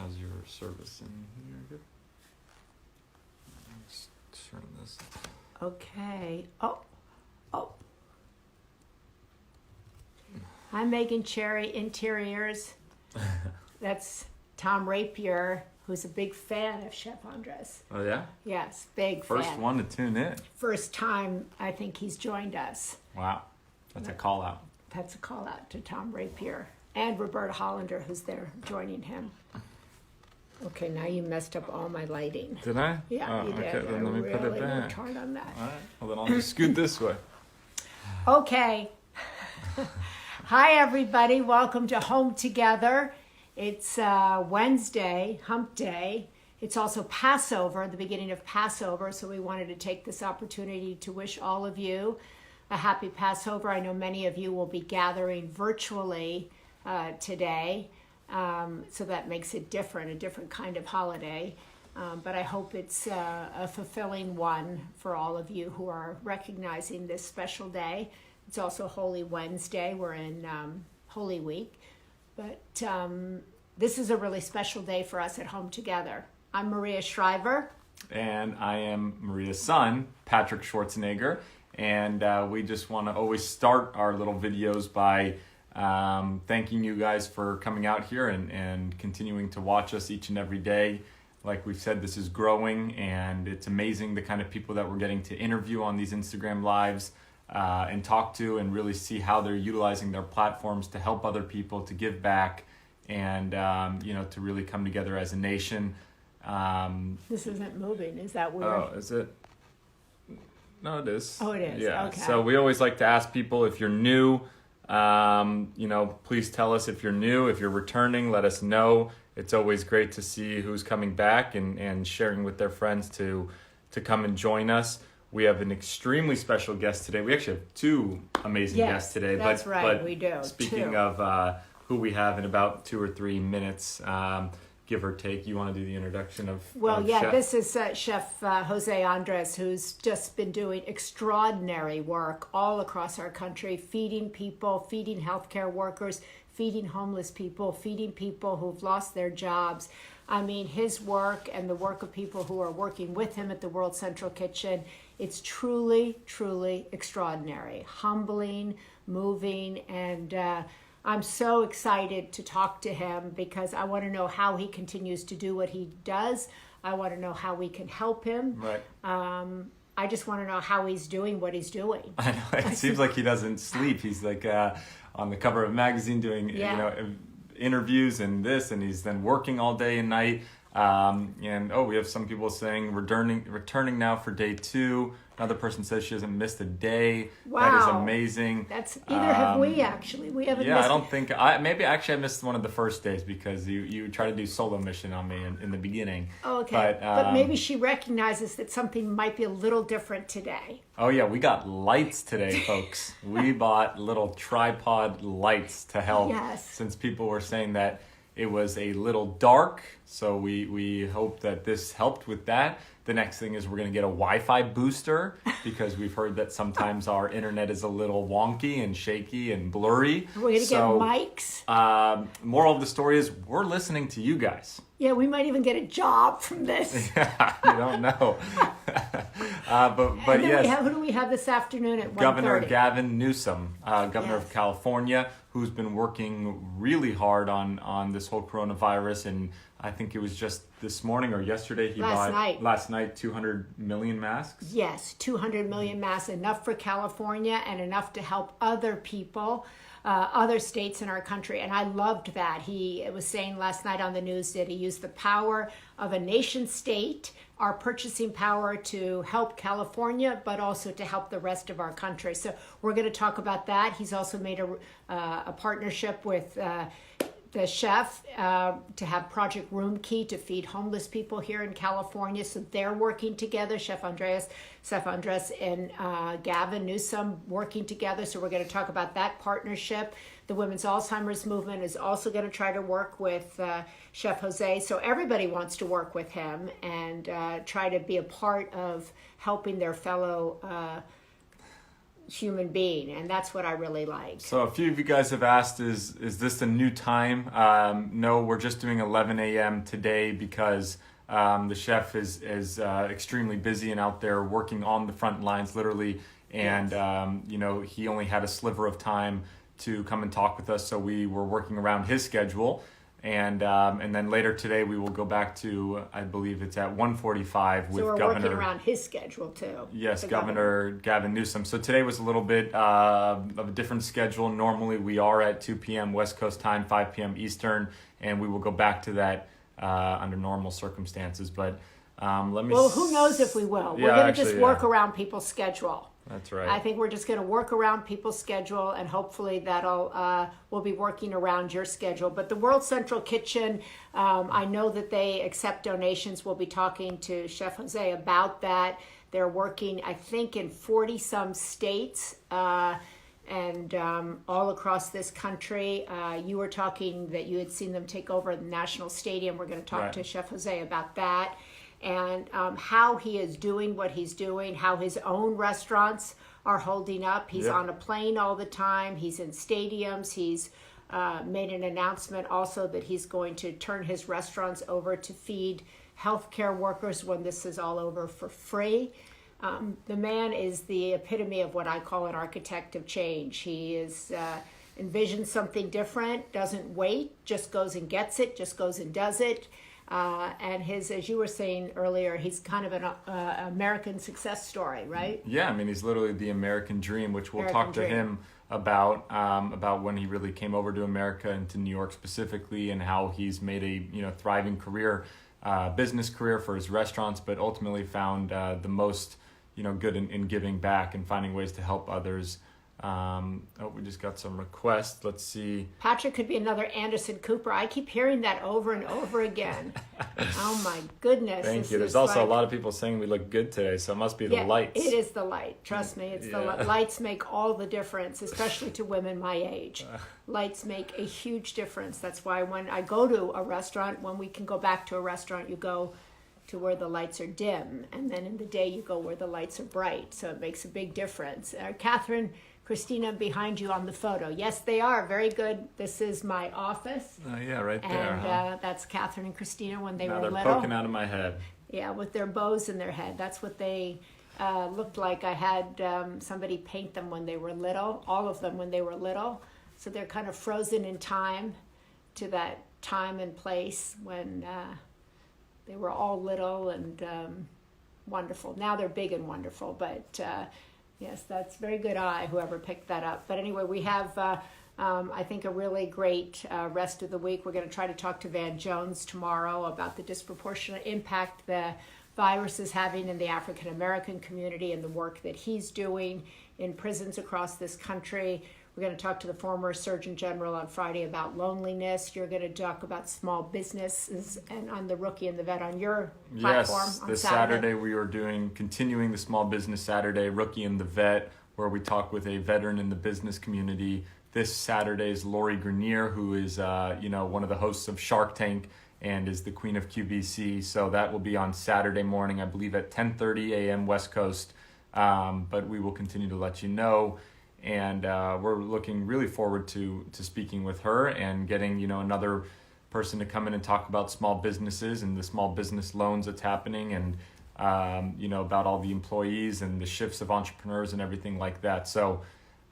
How's your service in here? Good. Let's turn this. Okay. Oh. I'm Megan Cherry, Interiors. That's Tom Rapier, who's a big fan of Chef Undress. Oh, yeah? Yes, big First fan. one to tune in. First time I think he's joined us. Wow. That's a call out. That's a call out to Tom Rapier and Roberta Hollander, who's there joining him. Okay, now you messed up all my lighting. Did I? Yeah, you did. Okay, then let me put it really back. worked hard on that. All right. Well, then I'll just scoot this way. Okay. Hi, everybody. Welcome to Home Together. It's Wednesday, Hump Day. It's also Passover, the beginning of Passover, so we wanted to take this opportunity to wish all of you a happy Passover. I know many of you will be gathering virtually today, so that makes it different, a different kind of holiday. But I hope it's a fulfilling one for all of you who are recognizing this special day. It's also Holy Wednesday. We're in Holy Week. But this is a really special day for us at Home Together. I'm Maria Shriver. And I am Maria's son, Patrick Schwarzenegger. And we just want to always start our little videos by thanking you guys for coming out here and continuing to watch us each and every day. Like we've said, this is growing, and it's amazing the kind of people that we're getting to interview on these Instagram Lives and talk to and really see how they're utilizing their platforms to help other people, to give back, and to really come together as a nation. This isn't moving. Is that weird? Oh, is it? No, it is. Oh, it is. Yeah. Okay. So we always like to ask people, if you're new, please tell us if you're new. If you're returning, let us know. It's always great to see who's coming back and sharing with their friends to come and join us. We have an extremely special guest today. We actually have two amazing guests today. That's right, we do. Speaking of who we have in about 2 or 3 minutes, give or take, you want to do the introduction of Chef? This is Chef Jose Andres, who's just been doing extraordinary work all across our country, feeding people, feeding healthcare workers, feeding homeless people, feeding people who've lost their jobs. I mean, his work and the work of people who are working with him at the World Central Kitchen, it's truly, truly extraordinary, humbling, moving, and I'm so excited to talk to him because I want to know how he continues to do what he does. I want to know how we can help him. Right. I just want to know how he's doing what he's doing. I know. It seems like he doesn't sleep. He's like on the cover of a magazine doing interviews and this, and he's then working all day and night. We have some people saying returning now for day 2. Another person says she hasn't missed a day. Wow. That is amazing. That's either have we actually. We haven't Yeah, missed I don't think I missed one of the first days because you tried to do solo mission on me in the beginning. Oh, okay. But maybe she recognizes that something might be a little different today. Oh yeah, we got lights today, folks. We bought little tripod lights to help. Yes. Since people were saying that it was a little dark, so we hope that this helped with that. The next thing is we're going to get a Wi-Fi booster because we've heard that sometimes our internet is a little wonky and shaky and blurry. We're going to get mics. Moral of the story is we're listening to you guys. Yeah, we might even get a job from this. Yeah, you don't know. But yes. Who do we have this afternoon at 1:30? Governor Gavin Newsom, Governor Yes. of California, who's been working really hard on this whole coronavirus. And I think it was just this morning or yesterday last night 200 million masks. Yes, 200 million masks, enough for California and enough to help other people, other states in our country. And I loved that. He was saying last night on the news that he used the power of a nation state, our purchasing power, to help California, but also to help the rest of our country. So we're going to talk about that. He's also made a partnership with the chef to have Project Room Key to feed homeless people here in California. So they're working together, Chef Andres and Gavin Newsom working together. So we're going to talk about that partnership. The Women's Alzheimer's Movement is also going to try to work with Chef Jose. So everybody wants to work with him and try to be a part of helping their fellow human being, and that's what I really like. So a few of you guys have asked, is this a new time? No, we're just doing 11 a.m. today because the chef is extremely busy and out there working on the front lines, literally. And, Yes. He only had a sliver of time to come and talk with us. So we were working around his schedule. And then later today, we will go back to, I believe it's at 1:45 with So we're Governor. working around his schedule too. Yes, the Governor Gavin Newsom. So today was a little bit of a different schedule. Normally we are at 2 p.m. West Coast time, 5 p.m. Eastern, and we will go back to that under normal circumstances. But let me. Well, who knows if we will? We're going to just work around people's schedule. That's right. I think we're just going to work around people's schedule, and hopefully we'll be working around your schedule. But the World Central Kitchen, I know that they accept donations. We'll be talking to Chef Jose about that. They're working, I think, in 40-some states and all across this country. You were talking that you had seen them take over the National Stadium. We're going to talk to Chef Jose about that. And how he is doing what he's doing, how his own restaurants are holding up. He's on a plane all the time. He's in stadiums. He's made an announcement also that he's going to turn his restaurants over to feed healthcare workers when this is all over for free. The man is the epitome of what I call an architect of change. He is envisions something different, doesn't wait, just goes and gets it, just goes and does it. And his, as you were saying earlier, he's kind of an American success story, right? Yeah, I mean, he's literally the American dream, which we'll American talk to dream. him about when he really came over to America and to New York specifically, and how he's made a thriving career, business career for his restaurants, but ultimately found the most good in giving back and finding ways to help others. We just got some requests. Let's see. Patrick could be another Anderson Cooper. I keep hearing that over and over again. Oh my goodness. Thank you. There's also a lot of people saying we look good today, so it must be the lights. It is the light. Trust me, it's the lights make all the difference, especially to women my age. Lights make a huge difference. That's why when I go to a restaurant, when we can go back to a restaurant, you go to where the lights are dim, and then in the day you go where the lights are bright. So it makes a big difference. Catherine, Christina behind you on the photo. Yes, they are. Very good. This is my office. Oh, yeah, right there. And that's Catherine and Christina when they were they're little. poking out of my head. Yeah, with their bows in their head. That's what they looked like. I had somebody paint them when they were little, all of them when they were little. So they're kind of frozen in time to that time and place when they were all little and wonderful. Now they're big and wonderful, but yes, that's very good eye, whoever picked that up. But anyway, we have, I think, a really great rest of the week. We're going to try to talk to Van Jones tomorrow about the disproportionate impact the virus is having in the African American community and the work that he's doing in prisons across this country. We're going to talk to the former Surgeon General on Friday about loneliness. You're going to talk about small businesses and on the Rookie and the Vet on your platform Yes, on this Saturday we are continuing the Small Business Saturday, Rookie and the Vet, where we talk with a veteran in the business community. This Saturday is Lori Grenier, who is one of the hosts of Shark Tank and is the queen of QVC. So that will be on Saturday morning, I believe at 10:30 a.m. West Coast. But we will continue to let you know. And we're looking really forward to speaking with her and getting another person to come in and talk about small businesses and the small business loans that's happening, and about all the employees and the shifts of entrepreneurs and everything like that. So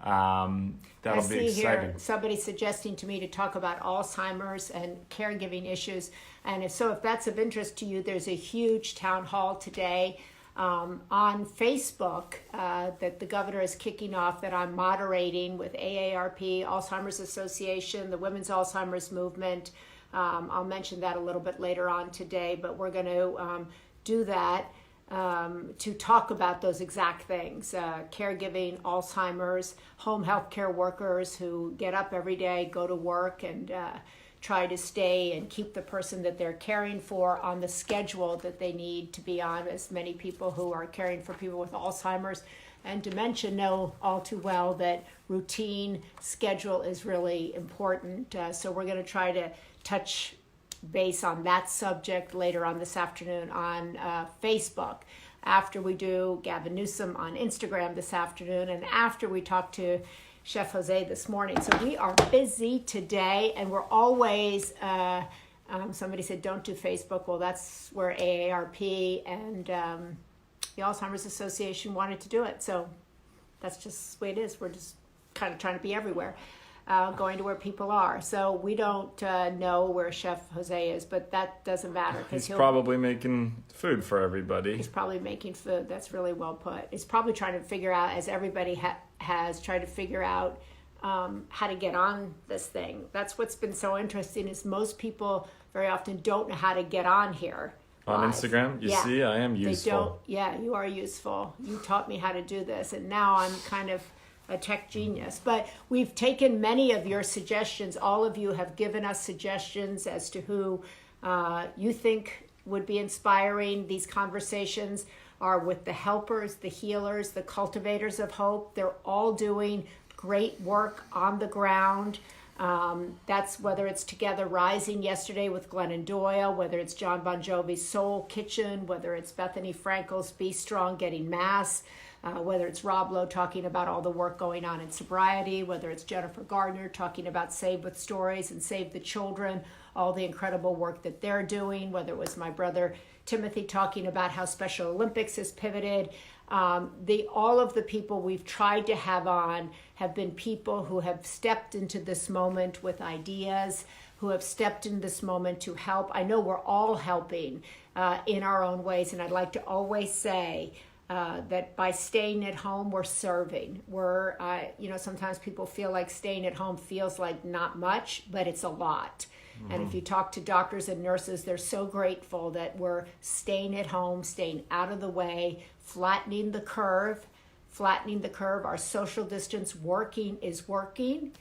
that'll be exciting. Here somebody suggesting to me to talk about Alzheimer's and caregiving issues, and if that's of interest to you, there's a huge town hall today on Facebook that the governor is kicking off, that I'm moderating with AARP, Alzheimer's Association, the Women's Alzheimer's Movement. I'll mention that a little bit later on today, but we're going to do that to talk about those exact things. Caregiving, Alzheimer's, home health care workers who get up every day, go to work, and try to stay and keep the person that they're caring for on the schedule that they need to be on, as many people who are caring for people with Alzheimer's and dementia know all too well that routine schedule is really important. So we're going to try to touch base on that subject later on this afternoon on Facebook. after we do Gavin Newsom on Instagram this afternoon, and after we talk to Chef Jose this morning. So we are busy today, and we're always, somebody said don't do Facebook. Well, that's where AARP and the Alzheimer's Association wanted to do it. So that's just the way it is. We're just kind of trying to be everywhere. Going to where people are. So we don't know where Chef Jose is, but that doesn't matter. He's probably making food for everybody. He's probably making food. That's really well put. He's probably trying to figure out, as everybody has tried to figure out how to get on this thing. That's what's been so interesting, is most people very often don't know how to get on here. On live. Instagram, you see, I am useful. They don't. Yeah, you are useful. You taught me how to do this, and now I'm kind of a tech genius. But we've taken many of your suggestions. All of you have given us suggestions as to who you think would be inspiring. These conversations are with the helpers, the healers, the cultivators of hope. They're all doing great work on the ground. That's whether it's Together Rising yesterday with Glennon Doyle, whether it's John Bon Jovi's Soul Kitchen, whether it's Bethany Frankel's Be Strong Getting Mass, whether it's Rob Lowe talking about all the work going on in sobriety, whether it's Jennifer Gardner talking about Save with Stories and Save the Children, all the incredible work that they're doing, whether it was my brother Timothy talking about how Special Olympics has pivoted. All of the people we've tried to have on have been people who have stepped into this moment with ideas, who have stepped in this moment to help. I know we're all helping in our own ways, and I'd like to always say that by staying at home, we're serving. We're, sometimes people feel like staying at home feels like not much, but it's a lot. Mm-hmm. And if you talk to doctors and nurses, they're so grateful that we're staying at home, staying out of the way, flattening the curve. Our social distance is working.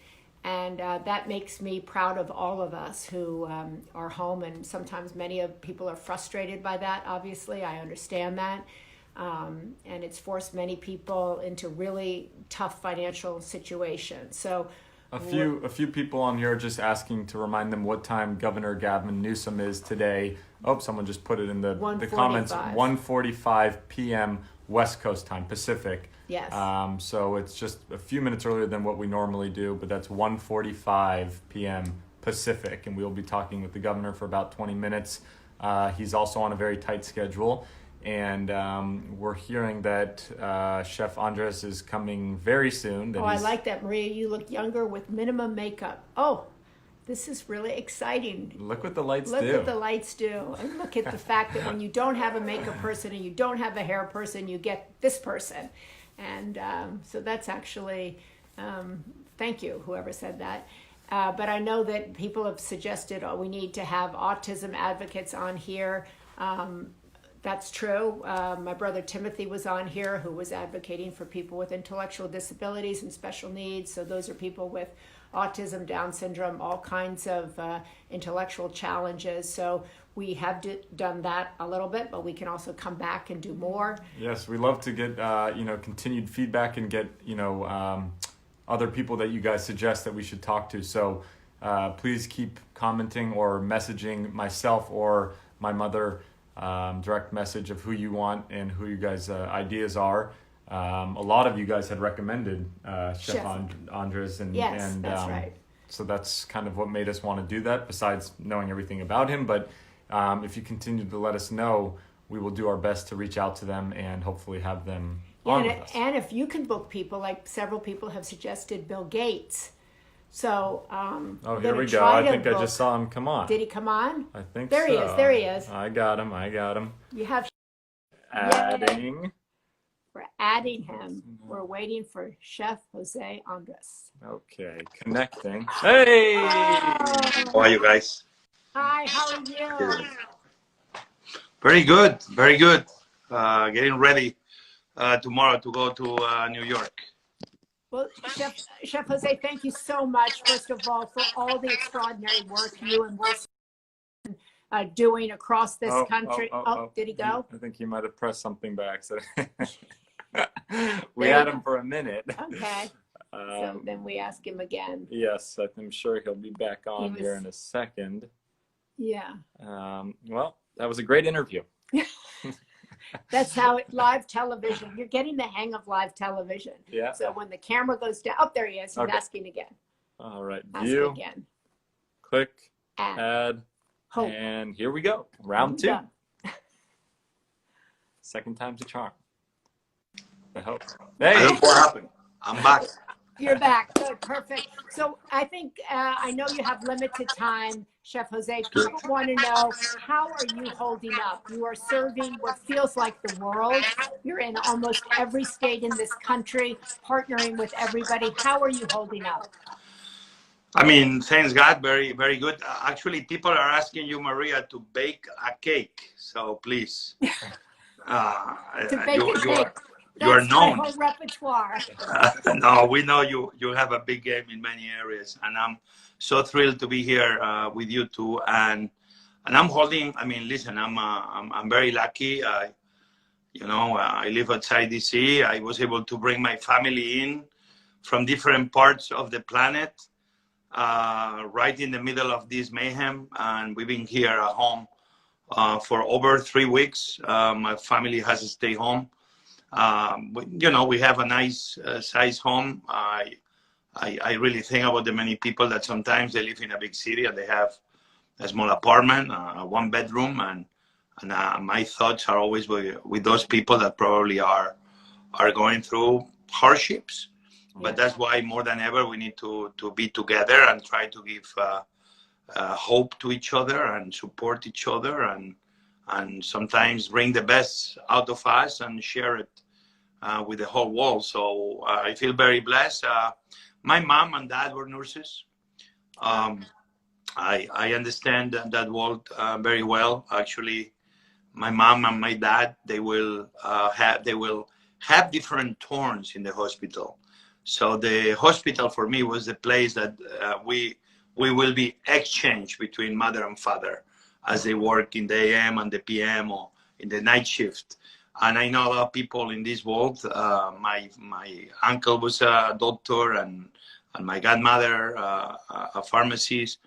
And that makes me proud of all of us who are home. And sometimes many of people are frustrated by that, obviously. I understand that. And it's forced many people into really tough financial situations. So a few people on here are just asking to remind them what time Governor Gavin Newsom is today. Oh, someone just put it in the comments. 1:45 p.m. West Coast time, Pacific. Yes. So it's just a few minutes earlier than what we normally do, but that's 1:45 p.m. Pacific, and we'll be talking with the governor for about 20 minutes. He's also on a very tight schedule. And we're hearing that Chef Undress is coming very soon. I like that, Maria. You look younger with minimum makeup. Oh, this is really exciting. Look what the lights do. Look what the lights do. And look at the fact that when you don't have a makeup person and you don't have a hair person, you get this person. And so that's actually, thank you, whoever said that. But I know that people have suggested, we need to have autism advocates on here. That's true. My brother Timothy was on here, who was advocating for people with intellectual disabilities and special needs. So those are people with autism, Down syndrome, all kinds of intellectual challenges. So we have done that a little bit, but we can also come back and do more. Yes, we love to get continued feedback and get other people that you guys suggest that we should talk to. So please keep commenting or messaging myself or my mother. Direct message of who you want and who you guys' ideas are. A lot of you guys had recommended Chef Andres, and that's right. So that's kind of what made us want to do that, besides knowing everything about him. But if you continue to let us know, we will do our best to reach out to them and hopefully have them on with us. And if you can book people, like several people have suggested Bill Gates. So, here we go. I think I just saw him come on. Did he come on? I think there so. There he is. I got him. You have adding. Yay. We're adding him. We're waiting for Chef Jose Andres. Okay, connecting. Hey! How are you guys? Hi, how are you? Good. Very good, very good. Getting ready tomorrow to go to New York. Well, Chef Jose, thank you so much, first of all, for all the extraordinary work you and Wilson are doing across this country. Did he go? I think he might have pressed something by accident. We had him for a minute. Okay. So then we ask him again. Yes, I'm sure he'll be back on here in a second. Yeah. Well, that was a great interview. That's how live television, you're getting the hang of live television. Yeah. So when the camera goes down, oh, there he is. He's Okay. asking again. All right. Ask View. again. Click. Add. Add. Hope. And here we go. Round 2. Done. Second time's a charm. I hope. I Hey. don't know what happened. I'm back. You're back. Good. Perfect. So I think, I know you have limited time, Chef Jose. People want to know, how are you holding up? You are serving what feels like the world. You're in almost every state in this country, partnering with everybody. How are you holding up? I mean, thanks God, very, very good. Actually, people are asking you, Maria, to bake a cake. So please, To bake a cake. You are That's my known. whole repertoire. No, we know you have a big game in many areas, and I'm so thrilled to be here with you too. And I'm holding. I mean, listen, I'm very lucky. I live outside DC. I was able to bring my family in from different parts of the planet, right in the middle of this mayhem, and we've been here at home for over 3 weeks. My family has to stay home. We have a nice size home. I really think about the many people that sometimes they live in a big city and they have a small apartment, a 1-bedroom, and my thoughts are always with those people that probably are going through hardships. But that's why more than ever we need to be together and try to give hope to each other and support each other and sometimes bring the best out of us and share it with the whole world. So I feel very blessed. My mom and dad were nurses. I understand that world very well. Actually, my mom and my dad, they will have different turns in the hospital. So the hospital for me was the place that we will be exchanged between mother and father as they work in the AM and the PM or in the night shift. And I know a lot of people in this world. My uncle was a doctor and my godmother a pharmacist.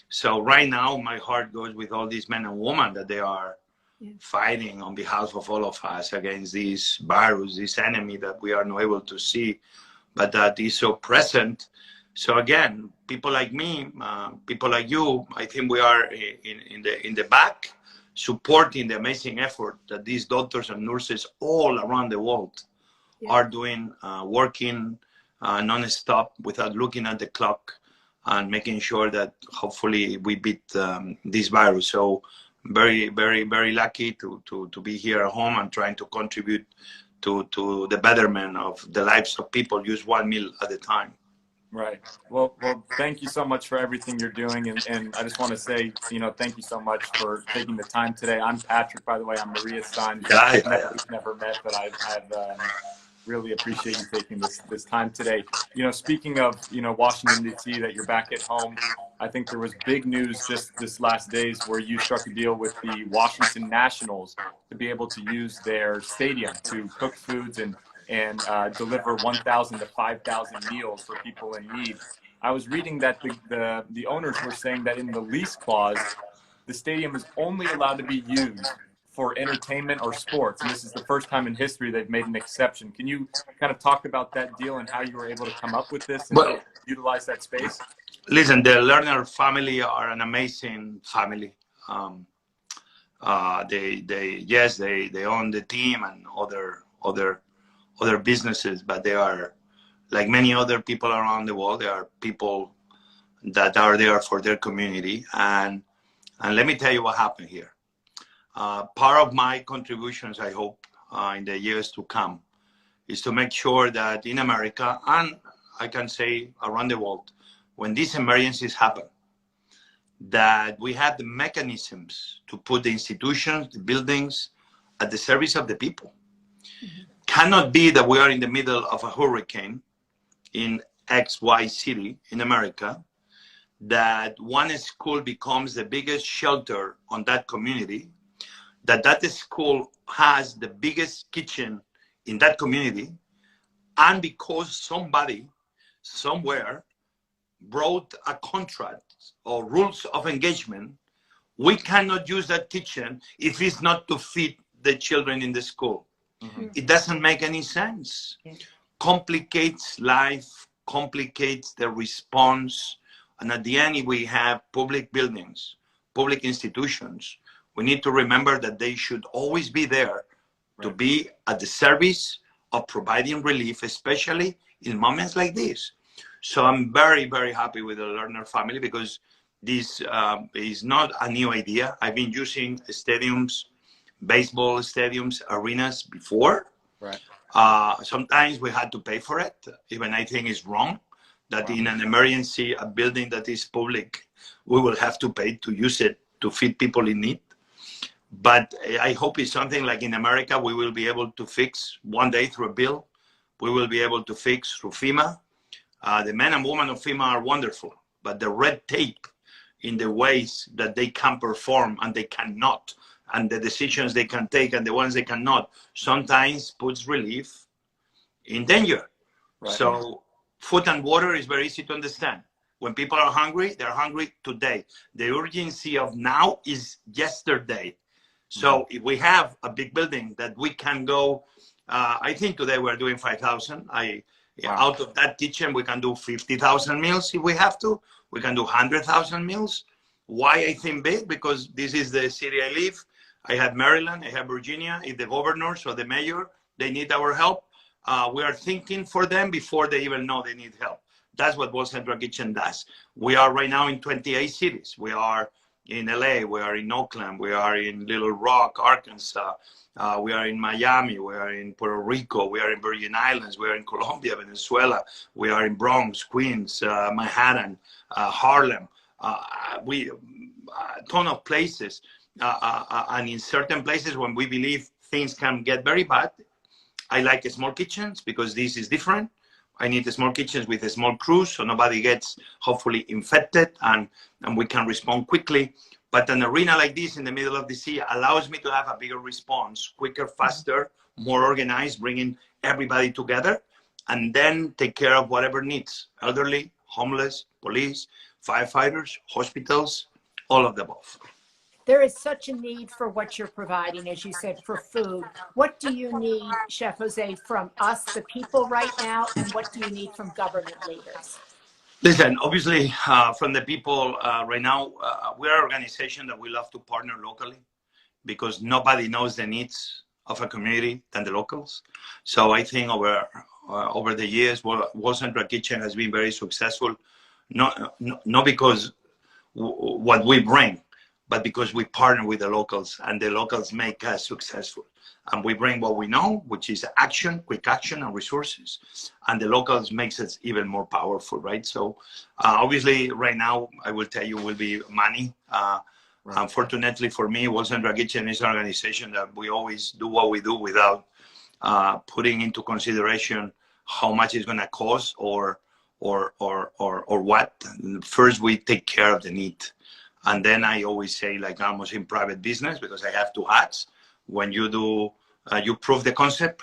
So right now my heart goes with all these men and women that they are fighting on behalf of all of us against this virus, this enemy that we are not able to see, but that is so present. So again, people like me, people like you, I think we are in the back, supporting the amazing effort that these doctors and nurses all around the world are doing, working non-stop without looking at the clock and making sure that hopefully we beat this virus. So very, very, very lucky to be here at home and trying to contribute to the betterment of the lives of people, use one meal at a time. Right. Well, thank you so much for everything you're doing. And I just want to say, thank you so much for taking the time today. I'm Patrick, by the way. I'm Maria's son. We've never met, but I've really appreciate you taking this time today. Speaking of, Washington, D.C., that you're back at home, I think there was big news just this last days where you struck a deal with the Washington Nationals to be able to use their stadium to cook foods and deliver 1,000 to 5,000 meals for people in need. I was reading that the owners were saying that in the lease clause, the stadium is only allowed to be used for entertainment or sports. And this is the first time in history they've made an exception. Can you kind of talk about that deal and how you were able to come up with this and utilize that space? Listen, the Lerner family are an amazing family. They own the team and other businesses, but they are like many other people around the world. They are people that are there for their community. And let me tell you what happened here. Part of my contributions, I hope, in the years to come, is to make sure that in America, and I can say around the world, when these emergencies happen, that we have the mechanisms to put the institutions, the buildings at the service of the people. Mm-hmm. Cannot be that we are in the middle of a hurricane in XY city in America, that one school becomes the biggest shelter on that community, that school has the biggest kitchen in that community, and because somebody somewhere wrote a contract or rules of engagement, we cannot use that kitchen if it's not to feed the children in the school. Mm-hmm. It doesn't make any sense. Complicates life, complicates the response. And at the end, we have public buildings, public institutions. We need to remember that they should always be there to be at the service of providing relief, especially in moments like this. So I'm very, very happy with the Lerner family, because this is not a new idea. I've been using stadiums, baseball stadiums, arenas before. Right. Sometimes we had to pay for it. Even I think it's wrong that in an emergency, a building that is public, we will have to pay to use it to feed people in need. But I hope it's something like in America, we will be able to fix one day through a bill. We will be able to fix through FEMA. The men and women of FEMA are wonderful, but the red tape in the ways that they can perform and they cannot, and the decisions they can take and the ones they cannot, sometimes puts relief in danger. Right. So food and water is very easy to understand. When people are hungry, they're hungry today. The urgency of now is yesterday. So if we have a big building that we can go, I think today we're doing 5,000. Out of that kitchen, we can do 50,000 meals if we have to. We can do 100,000 meals. Why I think big? Because this is the city I live. I have Maryland, I have Virginia. If the governors or the mayor, they need our help, we are thinking for them before they even know they need help. That's what World Central Kitchen does. We are right now in 28 cities. We are in LA, we are in Oakland, we are in Little Rock, Arkansas, we are in Miami, we are in Puerto Rico, we are in Virgin Islands, we are in Colombia, Venezuela, we are in Bronx, Queens, Manhattan, Harlem, a ton of places. And in certain places when we believe things can get very bad, I like small kitchens because this is different. I need small kitchens with a small crews so nobody gets hopefully infected and we can respond quickly. But an arena like this in the middle of the sea allows me to have a bigger response, quicker, faster, more organized, bringing everybody together, and then take care of whatever needs, elderly, homeless, police, firefighters, hospitals, all of the above. There is such a need for what you're providing, as you said, for food. What do you need, Chef Jose, from us, the people right now, and what do you need from government leaders? Listen, obviously, from the people right now, we're an organization that we love to partner locally because nobody knows the needs of a community than the locals. So I think over the years, World Central Kitchen has been very successful, not because what we bring, but because we partner with the locals and the locals make us successful. And we bring what we know, which is action, quick action and resources. And the locals makes us even more powerful, right? So obviously right now, I will tell you will be money. Unfortunately for me, World Central Kitchen is an organization that we always do what we do without putting into consideration how much it's gonna cost or what. First, we take care of the need. And then I always say, like almost in private business, because I have two hats. When you do, you prove the concept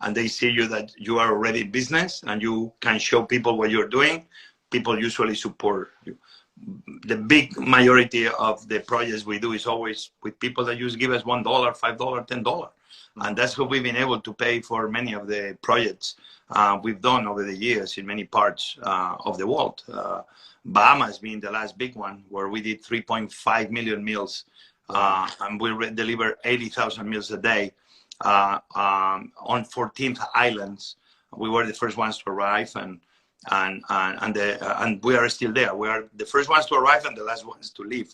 and they see you that you are already in business and you can show people what you're doing, people usually support you. The big majority of the projects we do is always with people that just give us $1, $5, $10. And that's what we've been able to pay for many of the projects we've done over the years in many parts of the world. Bahamas being the last big one, where we did 3.5 million meals, and we deliver 80,000 meals a day on 14 islands. We were the first ones to arrive, and we are still there. We are the first ones to arrive and the last ones to leave.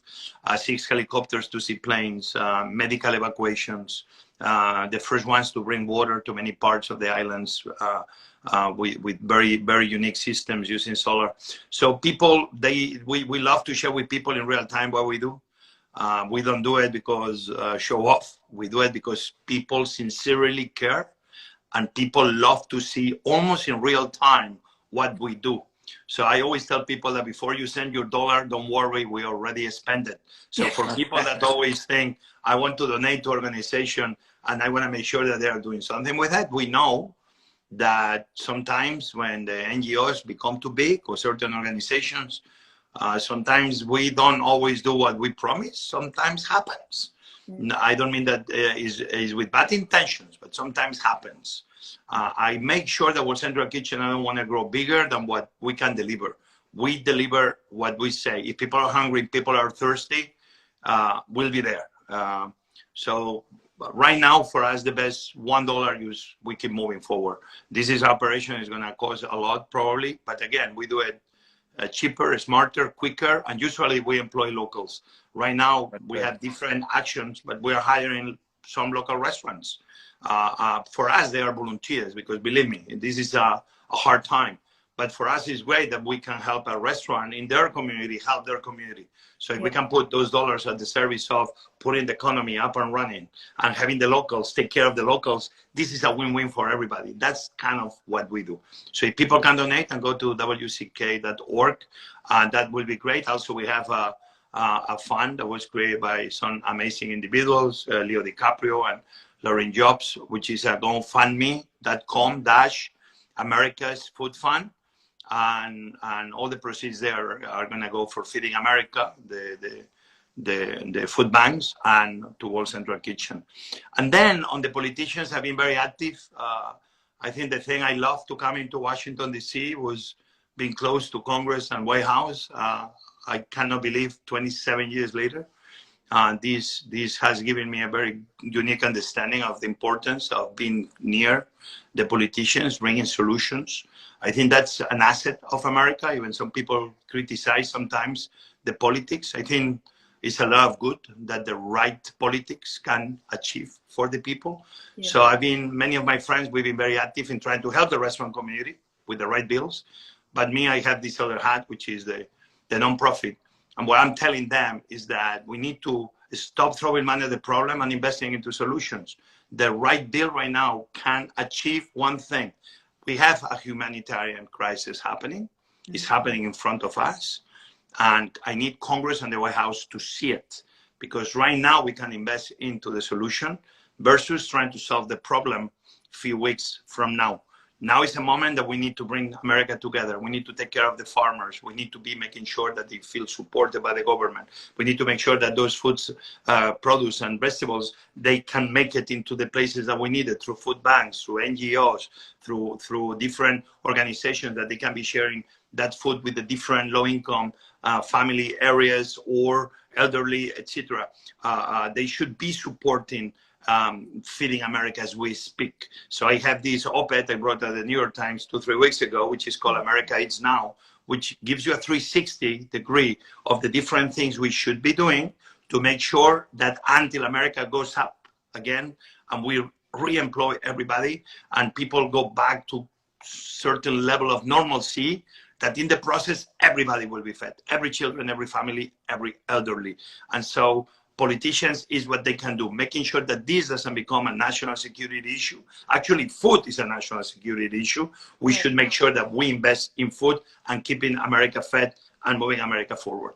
6 helicopters to seaplanes, medical evacuations, the first ones to bring water to many parts of the islands with very, very unique systems using solar. So people, we love to share with people in real time what we do. We don't do it because show off. We do it because people sincerely care and people love to see almost in real time what we do. So I always tell people that before you send your dollar, don't worry, we already spent it. So for people that always think, I want to donate to organization and I want to make sure that they are doing something with it, we know that sometimes when the NGOs become too big or certain organizations, Sometimes we don't always do what we promise. Sometimes happens. I don't mean that is with bad intentions, but sometimes happens. I make sure that World Central Kitchen, I don't want to grow bigger than what we can deliver. We deliver what we say. If people are hungry, people are thirsty, we'll be there. So right now, for us, the best $1 use, we keep moving forward. This is operation is going to cost a lot probably, but again, we do it cheaper, smarter, quicker, and usually we employ locals. Right now, we have different actions, but we are hiring some local restaurants. For us, they are volunteers because believe me, this is a hard time. But for us, it's great that we can help a restaurant in their community, help their community. So if we can put those dollars at the service of putting the economy up and running and having the locals take care of the locals, this is a win-win for everybody. That's kind of what we do. So if people can donate and go to wck.org, that will be great. Also, we have a fund that was created by some amazing individuals, Leo DiCaprio and Lauren Jobs, which is a GoFundMe.com/America's Food Fund. And all the proceeds there are going to go for Feeding America, the food banks, and to World Central Kitchen. And then on the politicians have been very active. I think the thing I love to come into Washington, D.C. was being close to Congress and White House. I cannot believe 27 years later. This has given me a very unique understanding of the importance of being near the politicians, bringing solutions. I think that's an asset of America. Even some people criticize sometimes the politics. I think it's a lot of good that the right politics can achieve for the people. Yeah. So many of my friends, we've been very active in trying to help the restaurant community with the right bills. But me, I have this other hat, which is the nonprofit. And what I'm telling them is that we need to stop throwing money at the problem and investing into solutions. The right bill right now can achieve one thing. We have a humanitarian crisis happening. It's happening in front of us. And I need Congress and the White House to see it. Because right now we can invest into the solution versus trying to solve the problem a few weeks from now. Now is a moment that we need to bring America together. We need to take care of the farmers. We need to be making sure that they feel supported by the government. We need to make sure that those foods, produce and vegetables, they can make it into the places that we need it through food banks, through NGOs, through different organizations that they can be sharing that food with the different low-income family areas or elderly, etc. They should be supporting Feeding America as we speak. So I have this op-ed I brought at the New York Times 2-3 weeks ago, which is called America Eats Now, which gives you a 360 degree of the different things we should be doing to make sure that until America goes up again and we re-employ everybody and people go back to certain level of normalcy, that in the process, everybody will be fed, every children, every family, every elderly. And so politicians is what they can do, making sure that this doesn't become a national security issue. Actually, food is a national security issue. We should make sure that we invest in food and keeping America fed and moving America forward.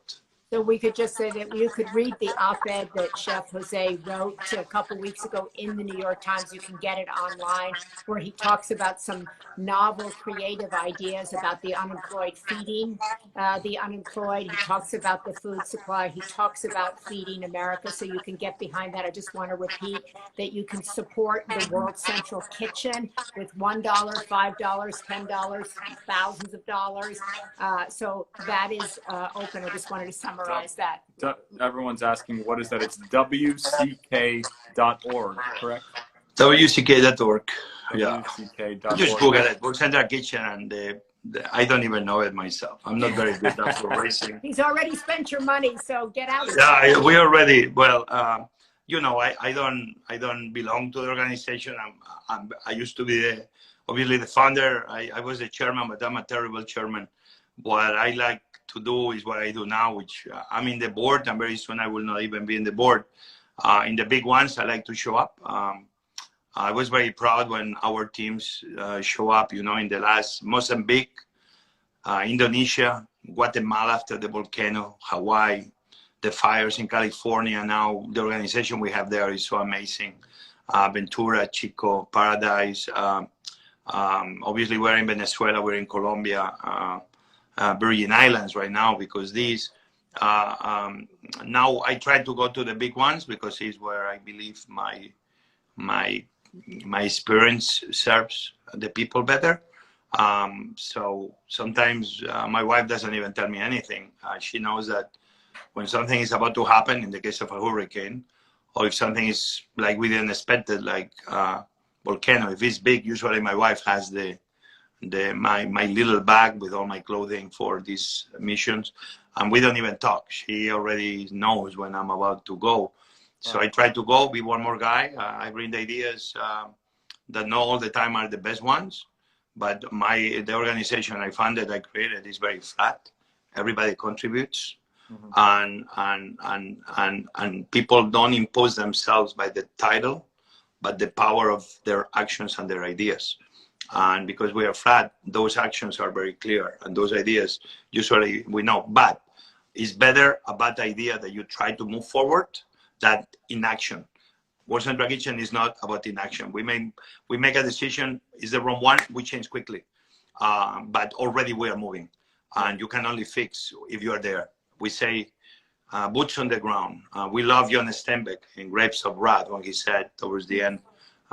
So we could just say that you could read the op-ed that Chef Jose wrote a couple weeks ago in the New York Times. You can get it online, where he talks about some novel, creative ideas about the unemployed, feeding the unemployed. He talks about the food supply. He talks about feeding America. So you can get behind that. I just want to repeat that you can support the World Central Kitchen with $1, $5, $10, thousands of dollars. So that is open. I just wanted to summarize that. Everyone's asking, what is that? It's wck.org, correct? wck.org. Yeah. wck.org. Just Google it. World Central Kitchen, and I don't even know it myself. I'm not very good at racing. He's already spent your money, so get out. Yeah, we already. Well, you know, I don't belong to the organization. I used to be obviously the founder. I was the chairman, but I'm a terrible chairman. What I like to do is what I do now, which I'm in the board, and very soon I will not even be in the board. In the big ones, I like to show up. I was very proud when our teams show up, you know, in the last Mozambique, Indonesia, Guatemala after the volcano, Hawaii, the fires in California. Now the organization we have there is so amazing. Ventura, Chico, Paradise. Obviously we're in Venezuela, we're in Colombia. Virgin Islands right now, because these now I try to go to the big ones because it's where I believe my experience serves the people better. So sometimes my wife doesn't even tell me anything. She knows that when something is about to happen, in the case of a hurricane, or if something is like we didn't expect it, like volcano, if it's big, usually my wife has my little bag with all my clothing for these missions, and we don't even talk. She already knows when I'm about to go. So I try to go, be one more guy. I bring the ideas that not all the time are the best ones, but the organization I founded, I created, is very flat. Everybody contributes, and people don't impose themselves by the title, but the power of their actions and their ideas. And because we are flat, those actions are very clear, and those ideas usually we know. But it's better a bad idea that you try to move forward than inaction. World Central Kitchen is not about inaction. We make a decision, is the wrong one, we change quickly. But already we are moving, and you can only fix if you are there. We say boots on the ground. We love John Steinbeck in Grapes of Wrath when he said towards the end,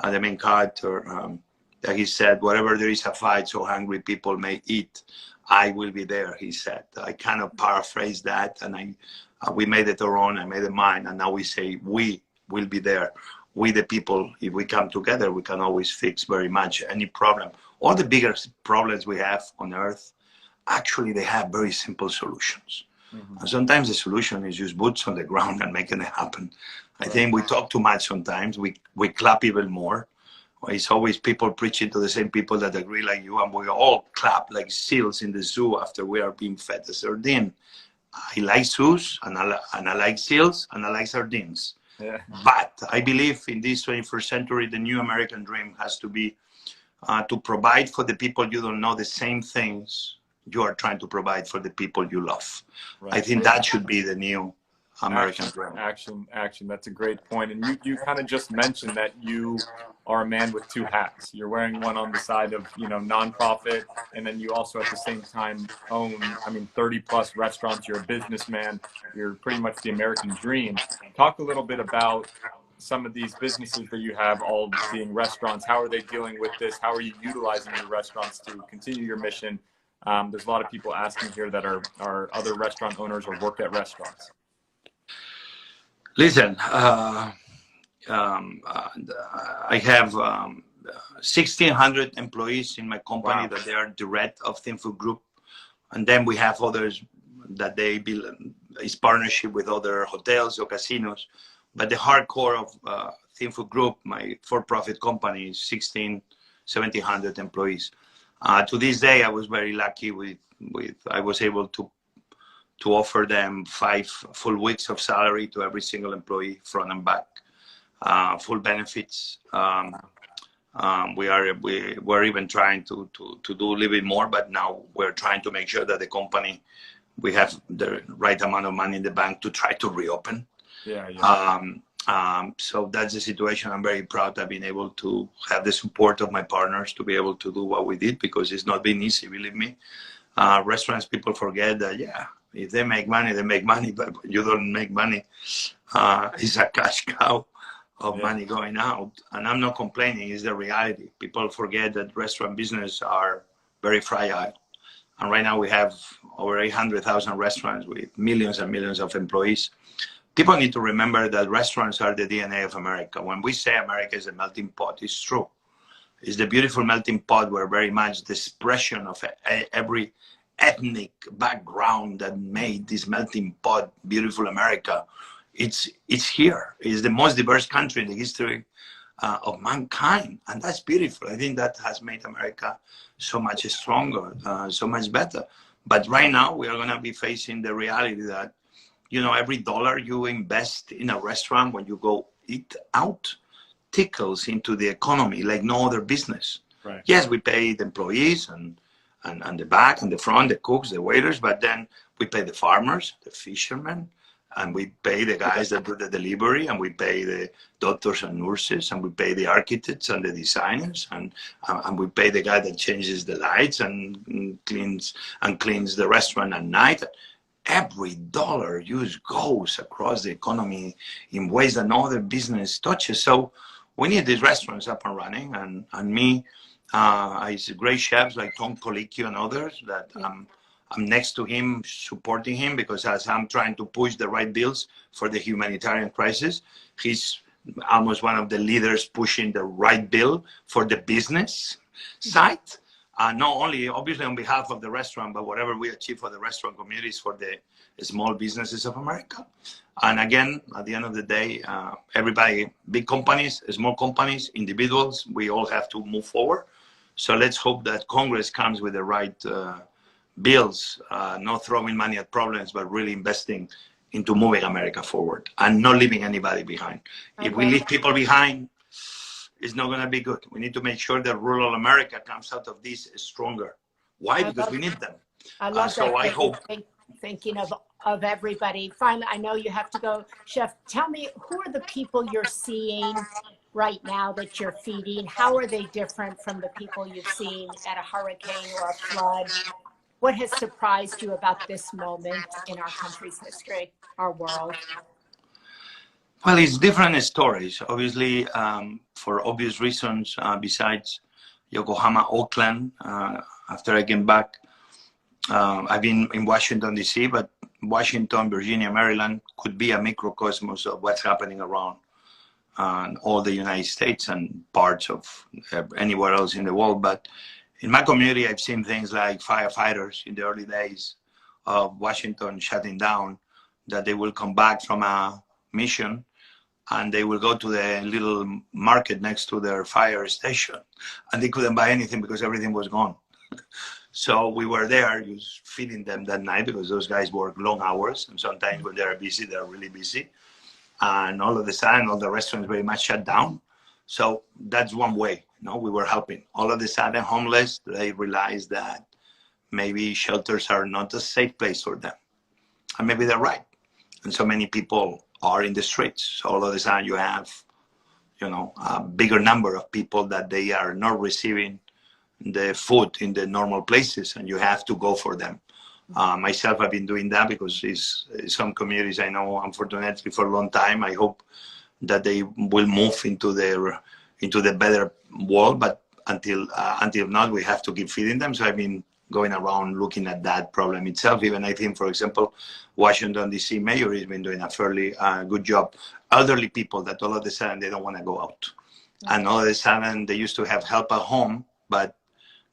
the main character, that he said, wherever there is a fight so hungry people may eat, I will be there, he said. I kind of paraphrase that, and we made it our own, I made it mine, and now we say we will be there. We the people, if we come together, we can always fix very much any problem. All the biggest problems we have on earth, actually they have very simple solutions. And sometimes the solution is just boots on the ground and making it happen. I think we talk too much sometimes, we clap even more. It's always people preaching to the same people that agree like you, and we all clap like seals in the zoo after we are being fed a sardine. I like zoos, and I like seals, and I like sardines. Yeah. But I believe in this 21st century, the new American dream has to be to provide for the people you don't know the same things you are trying to provide for the people you love. Right. I think that should be the new American dream. Action. That's a great point. And you kind of just mentioned that you are a man with two hats. You're wearing one on the side of, nonprofit, and then you also at the same time own, 30 plus restaurants. You're a businessman. You're pretty much the American dream. Talk a little bit about some of these businesses that you have, all being restaurants. How are they dealing with this? How are you utilizing your restaurants to continue your mission? There's a lot of people asking here that are other restaurant owners or work at restaurants. Listen, I have 1,600 employees in my company. Wow. That they are direct of Thin Food Group. And then we have others that they build is partnership with other hotels or casinos. But the hardcore of Thin Food Group, my for-profit company, is 1,700 employees. To this day, I was very lucky with I was able to offer them 5 full weeks of salary to every single employee, front and back, full benefits. We're even trying to do a little bit more, but now we're trying to make sure that the company, we have the right amount of money in the bank to try to reopen. So that's the situation. I'm very proud I've been able to have the support of my partners to be able to do what we did, because it's not been easy, believe me. Restaurants, people forget that, if they make money, they make money, but when you don't make money, it's a cash cow of money going out. And I'm not complaining, it's the reality. People forget that restaurant business are very fragile. And right now we have over 800,000 restaurants with millions and millions of employees. People need to remember that restaurants are the DNA of America. When we say America is a melting pot, it's true. It's the beautiful melting pot where very much the expression of every ethnic background that made this melting pot beautiful America, it's here. It's the most diverse country in the history of mankind, and that's beautiful. I think that has made America so much stronger, so much better. But right now we are going to be facing the reality that every dollar you invest in a restaurant when you go eat out tickles into the economy like no other business. Right. Yes, we pay the employees and the back and the front, the cooks, the waiters, but then we pay the farmers, the fishermen, and we pay the guys that do the delivery, and we pay the doctors and nurses, and we pay the architects and the designers, and we pay the guy that changes the lights and cleans the restaurant at night. Every dollar used goes across the economy in ways that no other business touches. So we need these restaurants up and running, and me, I see great chefs like Tom Colicchio and others that I'm next to him, supporting him, because as I'm trying to push the right bills for the humanitarian crisis, he's almost one of the leaders pushing the right bill for the business side. Not only obviously on behalf of the restaurant, but whatever we achieve for the restaurant communities, for the small businesses of America. And again, at the end of the day, everybody, big companies, small companies, individuals, we all have to move forward. So let's hope that Congress comes with the right bills, not throwing money at problems, but really investing into moving America forward and not leaving anybody behind. Okay. If we leave people behind, it's not going to be good. We need to make sure that rural America comes out of this stronger. Why? Because we need them. I love so that. I hope. Thinking of everybody. Finally, I know you have to go. Chef, tell me, who are the people you're seeing right now that you're feeding? How are they different from the people you've seen at a hurricane or a flood? What has surprised you about this moment in our country's history, our world? Well, it's different stories, obviously, for obvious reasons, besides Yokohama, Oakland. After I came back, I've been in Washington, D.C., but Washington, Virginia, Maryland could be a microcosmos of what's happening around all the United States and parts of anywhere else in the world. But in my community, I've seen things like firefighters in the early days of Washington shutting down, that they will come back from a mission and they will go to the little market next to their fire station, and they couldn't buy anything because everything was gone. So we were there just feeding them that night, because those guys work long hours, and sometimes when they're busy, they're really busy. And all of a sudden, all the restaurants very much shut down. So that's one way, we were helping. All of a sudden, homeless, they realized that maybe shelters are not a safe place for them. And maybe they're right. And so many people are in the streets. So all of a sudden you have, a bigger number of people that they are not receiving the food in the normal places, and you have to go for them. Myself, I've been doing that because it's some communities I know, unfortunately, for a long time. I hope that they will move into the better world, but until not, we have to keep feeding them. So I've been going around looking at that problem itself. Even I think, for example, Washington, D.C. mayor has been doing a fairly good job. Elderly people that all of a sudden they don't want to go out. And all of a sudden they used to have help at home, but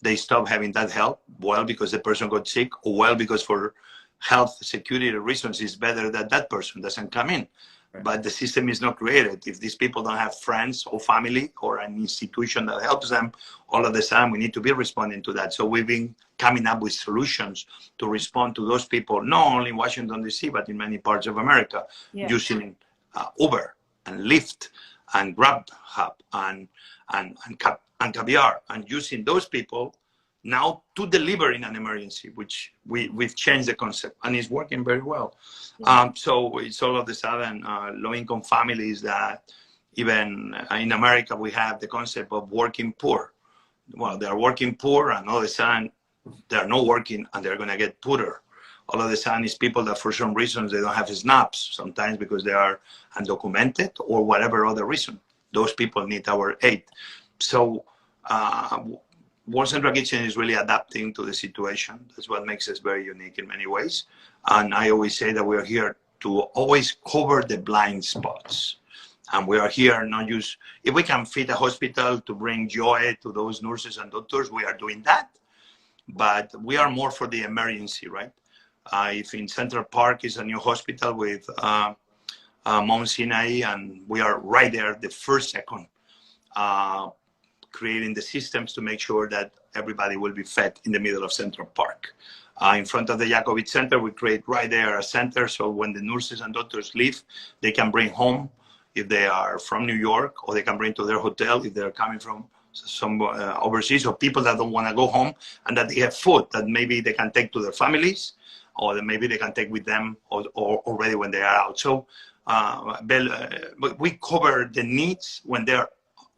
they stopped having that help. Well, because the person got sick, or well, because for health security reasons, it's better that that person doesn't come in. Right. But the system is not created. If these people don't have friends or family or an institution that helps them, all of a sudden we need to be responding to that. So we've been coming up with solutions to respond to those people, not only in Washington, D.C., but in many parts of America, using Uber and Lyft and Grubhub and Caviar, and using those people now to deliver in an emergency, which we've changed the concept, and it's working very well. So it's all of a sudden low-income families that even in America we have the concept of working poor. Well, they're working poor, and all of a sudden they're not working, and they're going to get poorer. All of a sudden it's people that for some reasons they don't have snaps, sometimes because they are undocumented or whatever other reason. Those people need our aid. So World Central Kitchen is really adapting to the situation. That's what makes us very unique in many ways. And I always say that we're here to always cover the blind spots. And we are here not just, if we can feed a hospital to bring joy to those nurses and doctors, we are doing that. But we are more for the emergency, right? If in Central Park is a new hospital with Mount Sinai, and we are right there the first second, creating the systems to make sure that everybody will be fed in the middle of Central Park. In front of the Yakovitch Center, we create right there a center, so when the nurses and doctors leave, they can bring home if they are from New York, or they can bring to their hotel if they're coming from some overseas, or people that don't want to go home and that they have food that maybe they can take to their families, or then maybe they can take with them or already when they are out. So but we cover the needs when there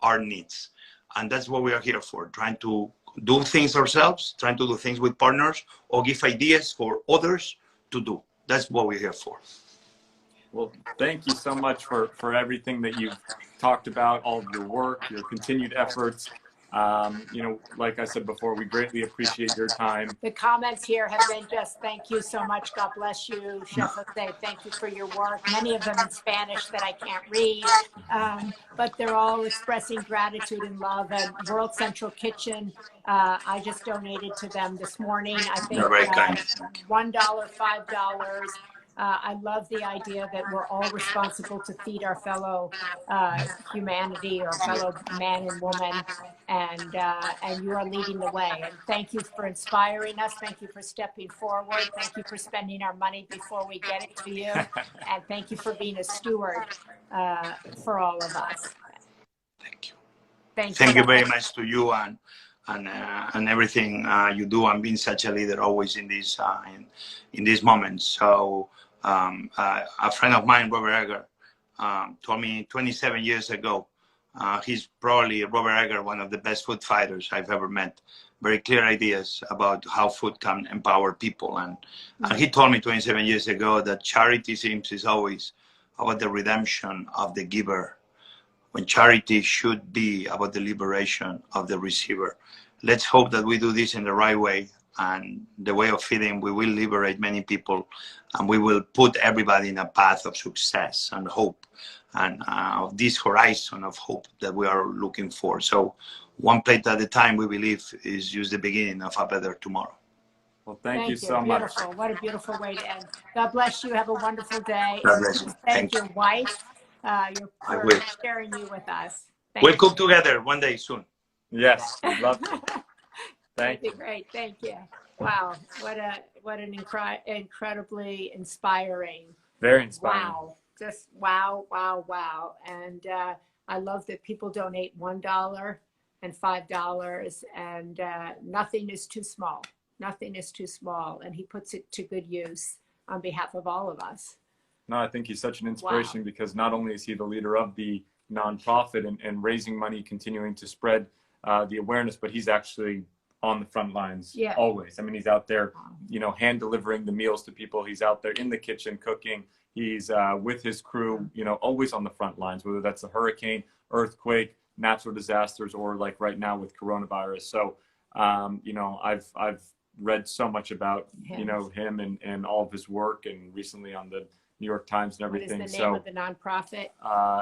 are needs. And that's what we are here for, trying to do things ourselves, trying to do things with partners, or give ideas for others to do. That's what we're here for. Well, thank you so much for everything that you've talked about, all of your work, your continued efforts. You know, like I said before, we greatly appreciate your time. The comments here have been just, thank you so much. God bless you. Chef Jose, thank you for your work. Many of them in Spanish that I can't read, but they're all expressing gratitude and love. And World Central Kitchen, I just donated to them this morning. I think You're very kind. $1, $5. I love the idea that we're all responsible to feed our fellow humanity or fellow man and woman, and you are leading the way. And thank you for inspiring us. Thank you for stepping forward. Thank you for spending our money before we get it to you. And thank you for being a steward for all of us. Thank you. Thank you very much to you and everything you do, and being such a leader always in these moments. So a friend of mine, Robert Egger, told me 27 years ago, he's probably, Robert Egger, one of the best food fighters I've ever met. Very clear ideas about how food can empower people. And he told me 27 years ago that charity seems is always about the redemption of the giver, when charity should be about the liberation of the receiver. Let's hope that we do this in the right way, and the way of feeding, we will liberate many people, and we will put everybody in a path of success and hope, and this horizon of hope that we are looking for. So one plate at a time, we believe, is just the beginning of a better tomorrow. Well, thank you so much. Beautiful. What a beautiful way to end. God bless you. Have a wonderful day. God bless you. Thank your wife for sharing you with us. We'll cook together one day soon. Yes, we'd love to. Thank you. Great. Thank you. Wow. What an incredibly inspiring. Very inspiring. Wow. Just wow, wow, wow. And I love that people donate $1 and $5, and nothing is too small. Nothing is too small. And he puts it to good use on behalf of all of us. No, I think he's such an inspiration because not only is he the leader of the nonprofit and raising money, continuing to spread the awareness, but he's actually on the front lines always. I mean, he's out there, you know, hand delivering the meals to people. He's out there in the kitchen cooking. He's with his crew, you know, always on the front lines, whether that's a hurricane, earthquake, natural disasters, or like right now with coronavirus. So, you know, I've read so much about, you know, him and all of his work, and recently on the New York Times and everything. What is the name of the nonprofit?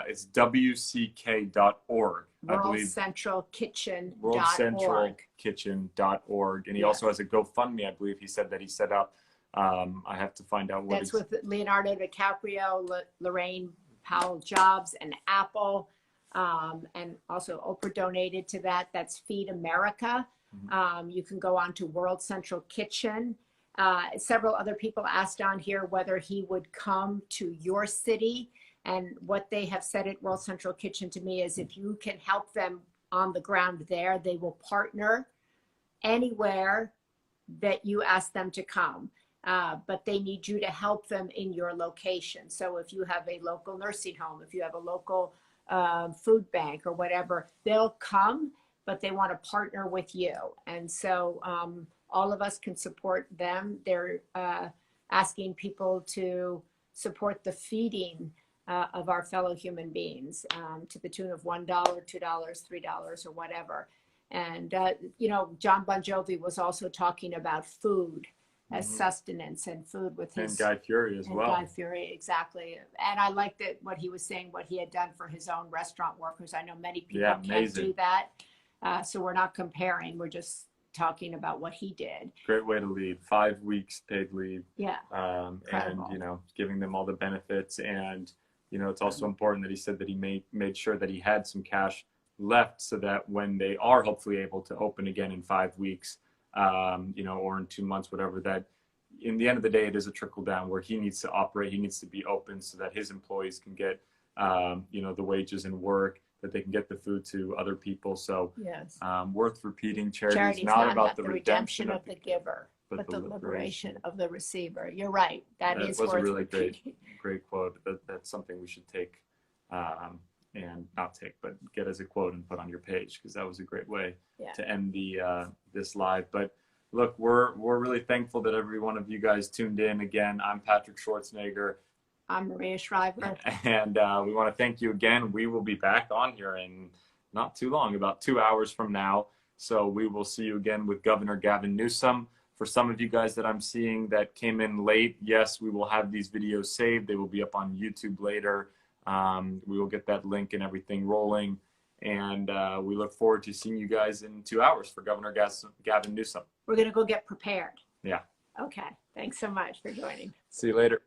It's WCK.org. World Central Kitchen. WorldCentralKitchen.org. And he also has a GoFundMe, I believe he said that he set up. I have to find out what that's with Leonardo DiCaprio, Lorraine Powell Jobs, and Apple. And also Oprah donated to that. That's Feed America. You can go on to World Central Kitchen. Several other people asked on here whether he would come to your city, and what they have said at World Central Kitchen to me is if you can help them on the ground there, they will partner anywhere that you ask them to come. But they need you to help them in your location. So if you have a local nursing home, if you have a local food bank or whatever, they'll come, but they want to partner with you. And so all of us can support them. They're asking people to support the feeding of our fellow human beings to the tune of $1, $2, $3, or whatever. And, you know, John Bon Jovi was also talking about food as sustenance, and food with his... And Guy Fieri as well. Guy Fieri, exactly. And I liked that what he was saying, what he had done for his own restaurant workers. I know many people can't do that. So we're not comparing. We're just talking about what he did. Great way to lead. 5 weeks paid leave. Yeah. And, you know, giving them all the benefits. And, you know, it's also important that he said that he made sure that he had some cash left so that when they are hopefully able to open again in 5 weeks, you know, or in 2 months, whatever, that in the end of the day, it is a trickle down where he needs to operate. He needs to be open so that his employees can get, you know, the wages and work, that they can get the food to other people. So worth repeating, charity is not about the redemption of the giver. but the liberation of the receiver. You're right. That is was a worth really repeating. great quote. That's something we should take and not take, but get as a quote and put on your page, because that was a great way to end the this live. But look, we're really thankful that every one of you guys tuned in. Again, I'm Patrick Schwarzenegger. I'm Maria Shriver. And we want to thank you again. We will be back on here in not too long, about 2 hours from now. So we will see you again with Governor Gavin Newsom. For some of you guys that I'm seeing that came in late, yes, we will have these videos saved. They will be up on YouTube later. We will get that link and everything rolling. And we look forward to seeing you guys in 2 hours for Governor Gavin Newsom. We're going to go get prepared. Yeah. Okay. Thanks so much for joining. See you later.